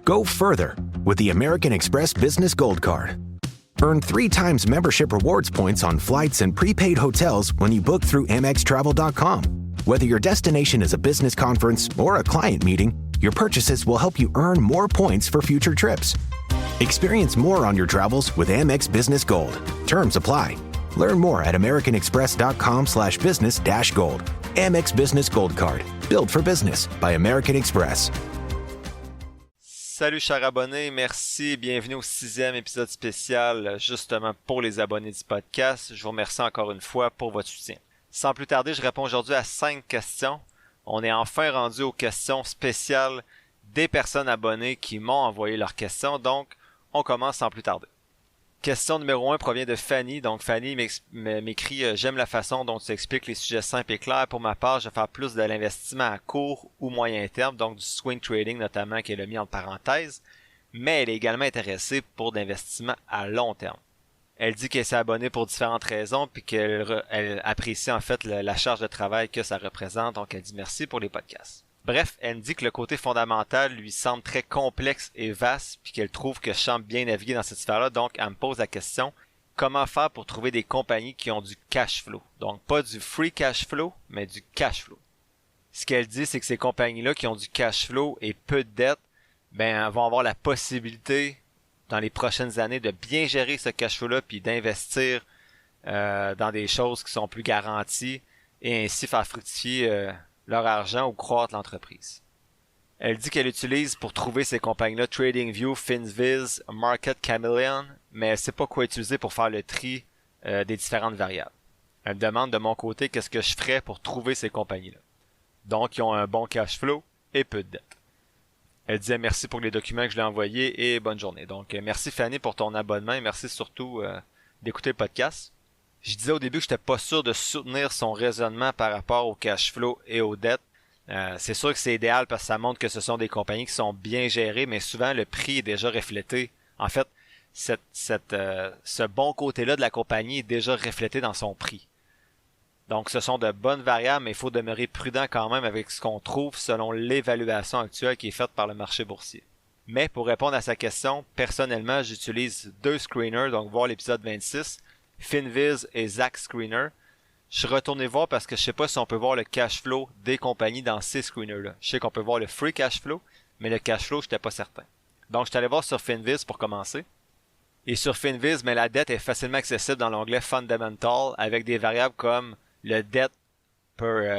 Go further with the American Express Business Gold Card. Earn 3 times membership rewards points on flights and prepaid hotels when you book through AmexTravel.com. Whether your destination is a business conference or a client meeting, your purchases will help you earn more points for future trips. Experience more on your travels with Amex Business Gold. Terms apply. Learn more at americanexpress.com/business-gold. Amex Business Gold Card. Built for business by American Express. Salut chers abonnés, merci, bienvenue au 6e épisode spécial justement pour les abonnés du podcast. Je vous remercie encore une fois pour votre soutien. Sans plus tarder, je réponds aujourd'hui à 5 questions. On est enfin rendu aux questions spéciales des personnes abonnées qui m'ont envoyé leurs questions, donc on commence sans plus tarder. Question numéro 1 provient de Fanny. Donc Fanny m'écrit « J'aime la façon dont tu expliques les sujets simples et clairs. Pour ma part, je vais faire plus de l'investissement à court ou moyen terme, donc du swing trading notamment qui est le mis entre parenthèses, mais elle est également intéressée pour d'investissement à long terme. Elle dit qu'elle s'est abonnée pour différentes raisons puis qu'elle apprécie en fait la charge de travail que ça représente, donc elle dit merci pour les podcasts. Bref, elle me dit que le côté fondamental lui semble très complexe et vaste, puis qu'elle trouve que je semble bien naviguer dans cette sphère-là, donc elle me pose la question, comment faire pour trouver des compagnies qui ont du cash flow? Donc pas du free cash flow, mais du cash flow. Ce qu'elle dit, c'est que ces compagnies-là qui ont du cash flow et peu de dettes, ben vont avoir la possibilité, dans les prochaines années, de bien gérer ce cash flow-là, puis d'investir dans des choses qui sont plus garanties, et ainsi faire fructifier leur argent ou croître l'entreprise. Elle dit qu'elle utilise pour trouver ces compagnies-là TradingView, Finviz, Market Chameleon, mais elle ne sait pas quoi utiliser pour faire le tri des différentes variables. Elle me demande de mon côté qu'est-ce que je ferais pour trouver ces compagnies-là. Donc, ils ont un bon cash flow et peu de dettes. Elle disait merci pour les documents que je lui ai envoyés et bonne journée. Donc, merci Fanny pour ton abonnement et merci surtout d'écouter le podcast. Je disais au début que j'étais pas sûr de soutenir son raisonnement par rapport au cash flow et aux dettes. C'est sûr que c'est idéal parce que ça montre que ce sont des compagnies qui sont bien gérées, mais souvent le prix est déjà reflété. En fait, ce bon côté-là de la compagnie est déjà reflété dans son prix. Donc ce sont de bonnes variables, mais il faut demeurer prudent quand même avec ce qu'on trouve selon l'évaluation actuelle qui est faite par le marché boursier. Mais pour répondre à sa question, personnellement, j'utilise 2 screeners, donc voir l'épisode 26, Finviz et Zacks Screener. Je suis retourné voir parce que je sais pas si on peut voir le cash flow des compagnies dans ces screeners-là. Je sais qu'on peut voir le free cash flow, mais le cash flow, j'étais pas certain. Donc, je suis allé voir sur Finviz pour commencer. Et sur Finviz, mais la dette est facilement accessible dans l'onglet Fundamental avec des variables comme le debt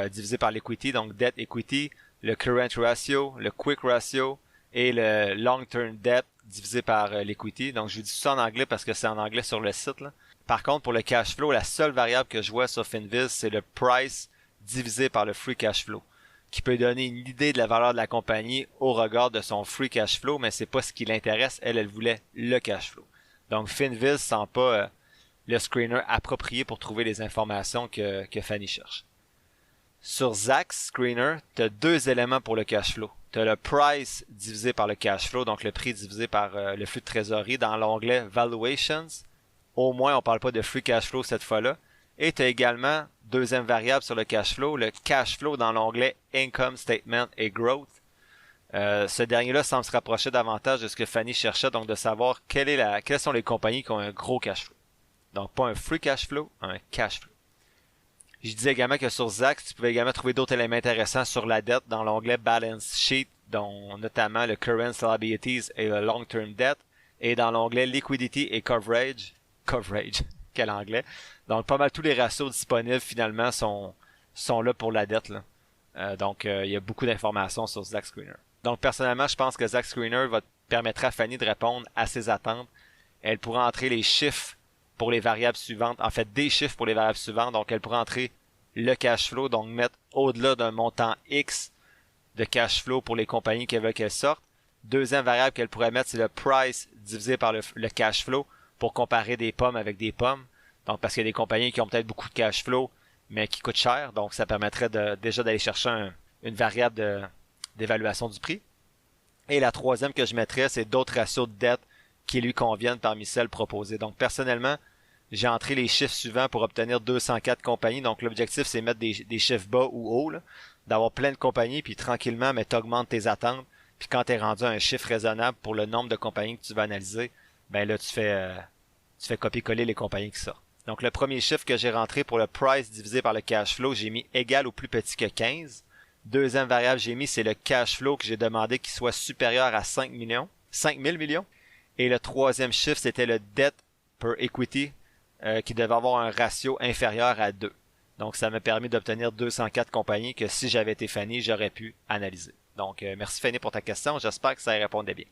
divisé par l'equity, donc debt equity, le current ratio, le quick ratio et le long term debt divisé par l'equity. Donc, je vous dis ça en anglais parce que c'est en anglais sur le site, là. Par contre, pour le cash flow, la seule variable que je vois sur Finviz, c'est le price divisé par le free cash flow, qui peut donner une idée de la valeur de la compagnie au regard de son free cash flow, mais c'est pas ce qui l'intéresse. Elle voulait le cash flow. Donc, Finviz sent pas le screener approprié pour trouver les informations que Fanny cherche. Sur Zacks Screener, tu as 2 éléments pour le cash flow. Tu as le price divisé par le cash flow, donc le prix divisé par le flux de trésorerie dans l'onglet Valuations. Au moins, on parle pas de free cash flow cette fois-là. Et tu as également, deuxième variable sur le cash flow dans l'onglet Income Statement et Growth. Ce dernier-là semble se rapprocher davantage de ce que Fanny cherchait, donc de savoir quelles sont les compagnies qui ont un gros cash flow. Donc, pas un free cash flow, un cash flow. Je disais également que sur Zacks, tu pouvais également trouver d'autres éléments intéressants sur la dette dans l'onglet Balance Sheet, dont notamment le Current Liabilities et le Long Term Debt, et dans l'onglet Liquidity et Coverage, quel anglais. Donc, pas mal tous les ratios disponibles, finalement, sont là pour la dette, là. Donc, il y a beaucoup d'informations sur Zacks Screener. Donc, personnellement, je pense que Zacks Screener permettra à Fanny de répondre à ses attentes. Elle pourra entrer les chiffres pour les variables suivantes. En fait, des chiffres pour les variables suivantes. Donc, elle pourra entrer le cash flow, donc mettre au-delà d'un montant X de cash flow pour les compagnies qu'elle veut qu'elles sortent. Deuxième variable qu'elle pourrait mettre, c'est le price divisé par le cash flow pour comparer des pommes avec des pommes. Donc, parce qu'il y a des compagnies qui ont peut-être beaucoup de cash flow, mais qui coûtent cher. Donc, ça permettrait déjà d'aller chercher une variable d'évaluation du prix. Et la troisième que je mettrais, c'est d'autres ratios de dette qui lui conviennent parmi celles proposées. Donc, personnellement, j'ai entré les chiffres suivants pour obtenir 204 compagnies. Donc, l'objectif, c'est mettre des chiffres bas ou hauts, là, d'avoir plein de compagnies, puis tranquillement, mais t'augmentes tes attentes. Puis quand tu es rendu à un chiffre raisonnable pour le nombre de compagnies que tu vas analyser, ben là, tu fais copier-coller les compagnies qui sortent. Donc, le premier chiffre que j'ai rentré pour le price divisé par le cash flow, j'ai mis égal ou plus petit que 15. Deuxième variable j'ai mis, c'est le cash flow que j'ai demandé qu'il soit supérieur à 5 000 millions. Et le troisième chiffre, c'était le debt per equity qui devait avoir un ratio inférieur à 2. Donc, ça m'a permis d'obtenir 204 compagnies que si j'avais été Fanny, j'aurais pu analyser. Donc, merci Fanny pour ta question. J'espère que ça y répondait bien.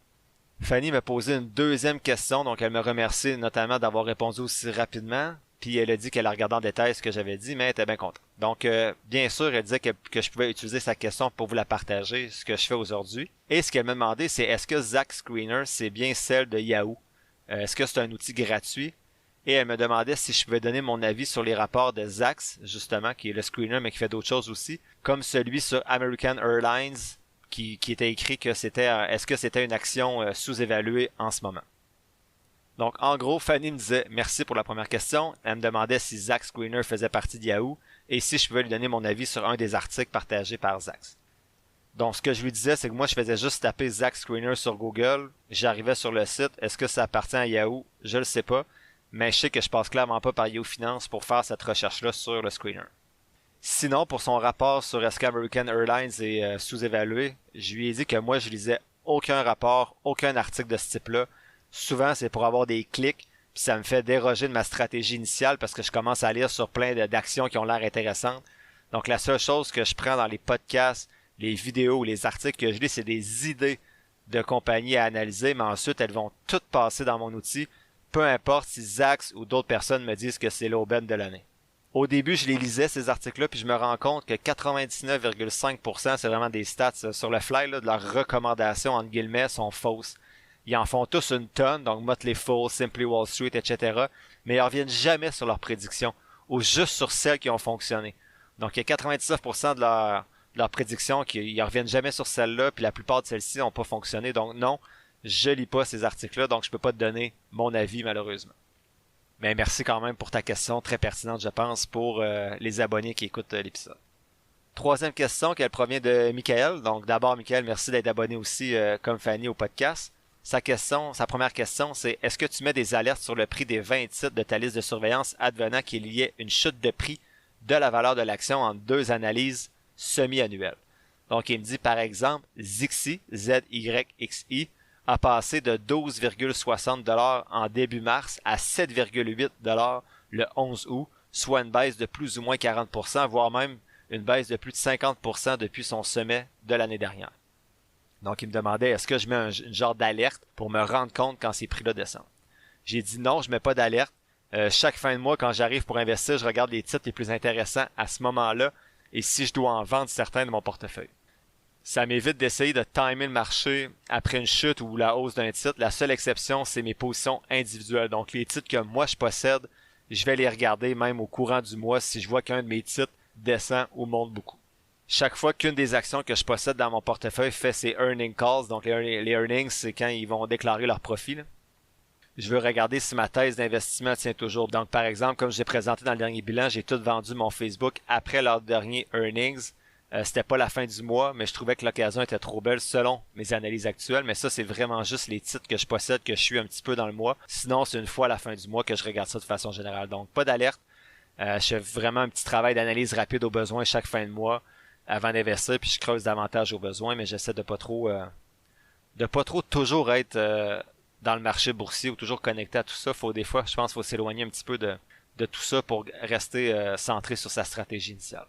Fanny m'a posé une deuxième question, donc elle me remercie notamment d'avoir répondu aussi rapidement. Puis elle a dit qu'elle a regardé en détail ce que j'avais dit, mais elle était bien contente. Donc, bien sûr, elle disait que je pouvais utiliser sa question pour vous la partager, ce que je fais aujourd'hui. Et ce qu'elle m'a demandé, c'est est-ce que Zack Screener, c'est bien celle de Yahoo? Est-ce que c'est un outil gratuit? Et elle me demandait si je pouvais donner mon avis sur les rapports de Zax, justement, qui est le screener, mais qui fait d'autres choses aussi, comme celui sur American Airlines, qui était écrit que est-ce que c'était une action sous-évaluée en ce moment. Donc, en gros, Fanny me disait merci pour la première question. Elle me demandait si Zack Screener faisait partie de Yahoo et si je pouvais lui donner mon avis sur un des articles partagés par Zax. Donc, ce que je lui disais, c'est que moi, je faisais juste taper Zack Screener sur Google. J'arrivais sur le site. Est-ce que ça appartient à Yahoo? Je le sais pas. Mais je sais que je passe clairement pas par Yahoo Finance pour faire cette recherche-là sur le screener. Sinon, pour son rapport sur est-ce qu'American Airlines est sous-évalué, je lui ai dit que moi, je lisais aucun rapport, aucun article de ce type-là. Souvent, c'est pour avoir des clics, puis ça me fait déroger de ma stratégie initiale parce que je commence à lire sur plein d'actions qui ont l'air intéressantes. Donc, la seule chose que je prends dans les podcasts, les vidéos ou les articles que je lis, c'est des idées de compagnies à analyser, mais ensuite, elles vont toutes passer dans mon outil, peu importe si Zax ou d'autres personnes me disent que c'est l'aubaine de l'année. Au début, je les lisais, ces articles-là, puis je me rends compte que 99,5% c'est vraiment des stats sur le fly, là, de leurs recommandations, entre guillemets, sont fausses. Ils en font tous une tonne, donc Motley Fool, Simply Wall Street, etc. Mais ils ne reviennent jamais sur leurs prédictions, ou juste sur celles qui ont fonctionné. Donc il y a 99% de leurs prédictions qui ne reviennent jamais sur celles-là, puis la plupart de celles-ci n'ont pas fonctionné. Donc non, je lis pas ces articles-là, donc je peux pas te donner mon avis malheureusement. Mais merci quand même pour ta question, très pertinente je pense, pour les abonnés qui écoutent l'épisode. Troisième question, qu'elle provient de Michael. Donc d'abord Michael, merci d'être abonné aussi comme Fanny au podcast. Sa première question, c'est est-ce que tu mets des alertes sur le prix des 20 titres de ta liste de surveillance advenant qu'il y ait une chute de prix de la valeur de l'action en deux analyses semi-annuelles? Donc il me dit par exemple Zixi, Z-Y-X-I, a passé de 12,60 $ en début mars à 7,8 $ le 11 août, soit une baisse de plus ou moins 40%, voire même une baisse de plus de 50% depuis son sommet de l'année dernière. Donc, il me demandait, est-ce que je mets une genre d'alerte pour me rendre compte quand ces prix-là descendent? J'ai dit non, je mets pas d'alerte. Chaque fin de mois, quand j'arrive pour investir, je regarde les titres les plus intéressants à ce moment-là et si je dois en vendre certains de mon portefeuille. Ça m'évite d'essayer de timer le marché après une chute ou la hausse d'un titre. La seule exception, c'est mes positions individuelles. Donc, les titres que moi, je possède, je vais les regarder même au courant du mois si je vois qu'un de mes titres descend ou monte beaucoup. Chaque fois qu'une des actions que je possède dans mon portefeuille fait ses earning calls, donc les earnings, c'est quand ils vont déclarer leur profit, là. Je veux regarder si ma thèse d'investissement tient toujours. Donc, par exemple, comme j'ai présenté dans le dernier bilan, j'ai tout vendu mon Facebook après leur dernier earnings. C'était pas la fin du mois, mais je trouvais que l'occasion était trop belle selon mes analyses actuelles. Mais ça, c'est vraiment juste les titres que je possède, que je suis un petit peu dans le mois. Sinon, c'est une fois à la fin du mois que je regarde ça de façon générale. Donc, pas d'alerte. Je fais vraiment un petit travail d'analyse rapide au besoin chaque fin de mois avant d'investir, puis je creuse davantage au besoin, mais j'essaie de pas trop toujours être dans le marché boursier ou toujours connecté à tout ça. Des fois, je pense qu'il faut s'éloigner un petit peu de tout ça pour rester centré sur sa stratégie initiale.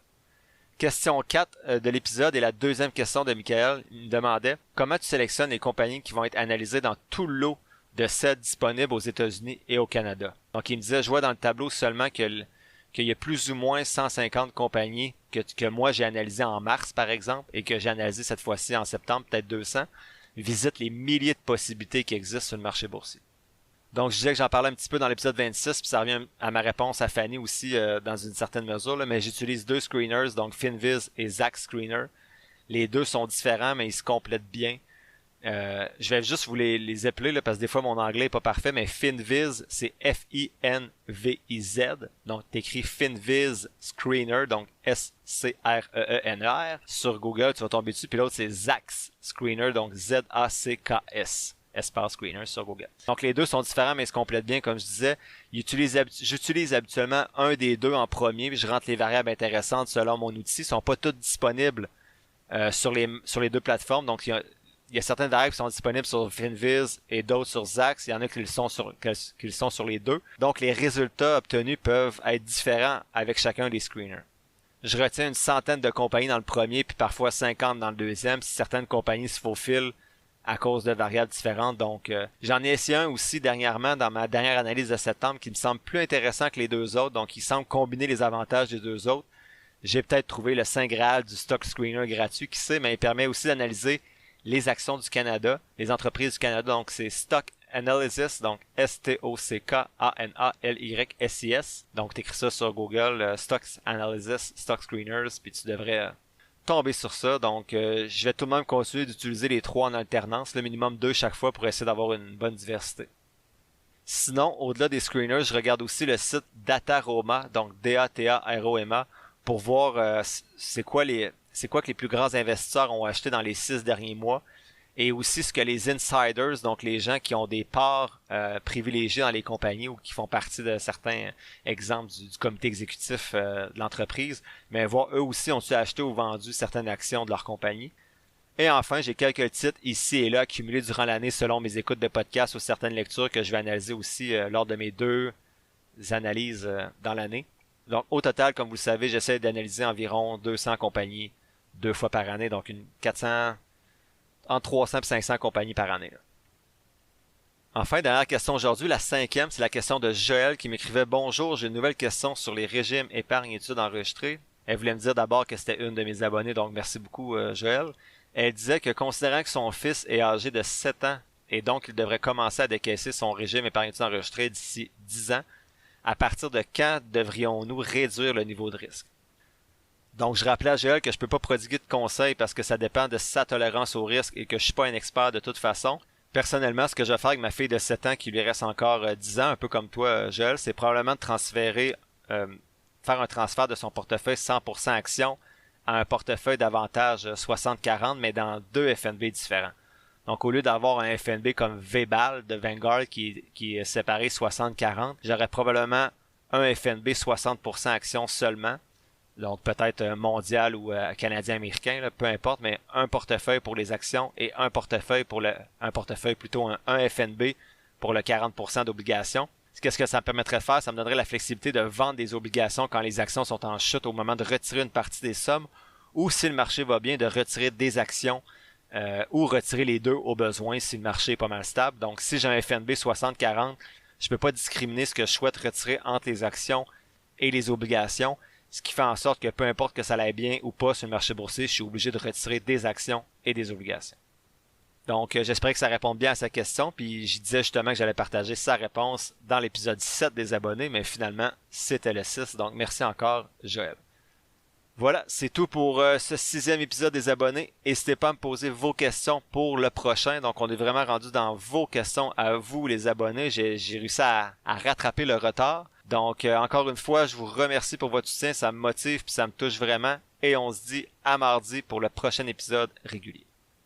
Question 4 de l'épisode et la deuxième question de Michael. Il me demandait comment tu sélectionnes les compagnies qui vont être analysées dans tout le lot de celles disponibles aux États-Unis et au Canada. Donc il me disait, je vois dans le tableau seulement qu'il y a plus ou moins 150 compagnies que moi j'ai analysées en mars par exemple et que j'ai analysées cette fois-ci en septembre, peut-être 200. Visite les milliers de possibilités qui existent sur le marché boursier. Donc, je disais que j'en parlais un petit peu dans l'épisode 26, puis ça revient à ma réponse à Fanny aussi dans une certaine mesure, là, mais j'utilise deux screeners, donc Finviz et Zack Screener. Les deux sont différents, mais ils se complètent bien. Je vais juste vous les épeler là, parce que des fois mon anglais est pas parfait, mais Finviz, c'est F-I-N-V-I-Z. Donc t'écris Finviz Screener, donc S-C-R-E-E-N-E-R. Sur Google, tu vas tomber dessus. Puis l'autre, c'est Zax Screener, donc Z-A-C-K-S. Espace Screener sur Google. Donc les deux sont différents, mais ils se complètent bien, comme je disais. J'utilise habituellement un des deux en premier, puis je rentre les variables intéressantes selon mon outil. Ils sont pas toutes disponibles sur les deux plateformes, donc il y a certaines variables qui sont disponibles sur Finviz et d'autres sur Zax. Il y en a qui le sont sur les deux. Donc les résultats obtenus peuvent être différents avec chacun des screeners. Je retiens une centaine de compagnies dans le premier, puis parfois 50 dans le deuxième, si certaines compagnies se faufilent à cause de variables différentes. Donc j'en ai essayé un aussi dernièrement dans ma dernière analyse de septembre qui me semble plus intéressant que les deux autres. Donc il semble combiner les avantages des deux autres. J'ai peut-être trouvé le saint graal du stock screener gratuit, qui sait, mais il permet aussi d'analyser les actions du Canada, les entreprises du Canada. Donc c'est Stock Analysis, donc S-T-O-C-K-A-N-A-L-Y-S-I-S. Donc t'écris ça sur Google, Stock Analysis, Stock Screeners, puis tu devrais tomber sur ça. Donc je vais tout de même continuer d'utiliser les trois en alternance, le minimum 2 chaque fois pour essayer d'avoir une bonne diversité. Sinon, au-delà des screeners, je regarde aussi le site Dataroma, donc D-A-T-A-R-O-M-A, pour voir c'est quoi que les plus grands investisseurs ont acheté dans les 6 derniers mois, et aussi ce que les insiders, donc les gens qui ont des parts privilégiées dans les compagnies ou qui font partie de certains exemples du comité exécutif de l'entreprise, mais voir eux aussi ont-ils acheté ou vendu certaines actions de leur compagnie. Et enfin, j'ai quelques titres ici et là accumulés durant l'année selon mes écoutes de podcasts ou certaines lectures que je vais analyser aussi lors de mes 2 analyses dans l'année. Donc au total, comme vous le savez, j'essaie d'analyser environ 200 compagnies 2 fois par année, donc entre 300 et 500 compagnies par année. Enfin, dernière question aujourd'hui, la 5e, c'est la question de Joël qui m'écrivait « Bonjour, j'ai une nouvelle question sur les régimes épargne-études enregistrés. » Elle voulait me dire d'abord que c'était une de mes abonnées, donc merci beaucoup Joël. Elle disait que considérant que son fils est âgé de 7 ans et donc il devrait commencer à décaisser son régime épargne-études enregistré d'ici 10 ans, à partir de quand devrions-nous réduire le niveau de risque? Donc, je rappelais à Joël que je peux pas prodiguer de conseils parce que ça dépend de sa tolérance au risque et que je suis pas un expert de toute façon. Personnellement, ce que je vais faire avec ma fille de 7 ans qui lui reste encore 10 ans, un peu comme toi, Joël, c'est probablement de faire un transfert de son portefeuille 100% action à un portefeuille d'avantage 60-40, mais dans 2 FNB différents. Donc, au lieu d'avoir un FNB comme VBAL de Vanguard qui est séparé 60-40, j'aurais probablement un FNB 60% action seulement. Donc, peut-être mondial ou canadien-américain, là, peu importe, mais un portefeuille pour les actions et un portefeuille un FNB pour le 40% d'obligations. Qu'est-ce que ça me permettrait de faire? Ça me donnerait la flexibilité de vendre des obligations quand les actions sont en chute au moment de retirer une partie des sommes, ou si le marché va bien, de retirer des actions ou retirer les deux au besoin si le marché est pas mal stable. Donc, si j'ai un FNB 60-40, je peux pas discriminer ce que je souhaite retirer entre les actions et les obligations, ce qui fait en sorte que peu importe que ça aille bien ou pas sur le marché boursier, je suis obligé de retirer des actions et des obligations. Donc, j'espère que ça répond bien à sa question, puis je disais justement que j'allais partager sa réponse dans l'épisode 7 des abonnés, mais finalement, c'était le 6, donc merci encore, Joël. Voilà, c'est tout pour ce 6e épisode des abonnés. N'hésitez pas à me poser vos questions pour le prochain. Donc, on est vraiment rendu dans vos questions à vous, les abonnés. J'ai réussi à rattraper le retard. Donc, encore une fois, je vous remercie pour votre soutien. Ça me motive puis ça me touche vraiment. Et on se dit à mardi pour le prochain épisode régulier.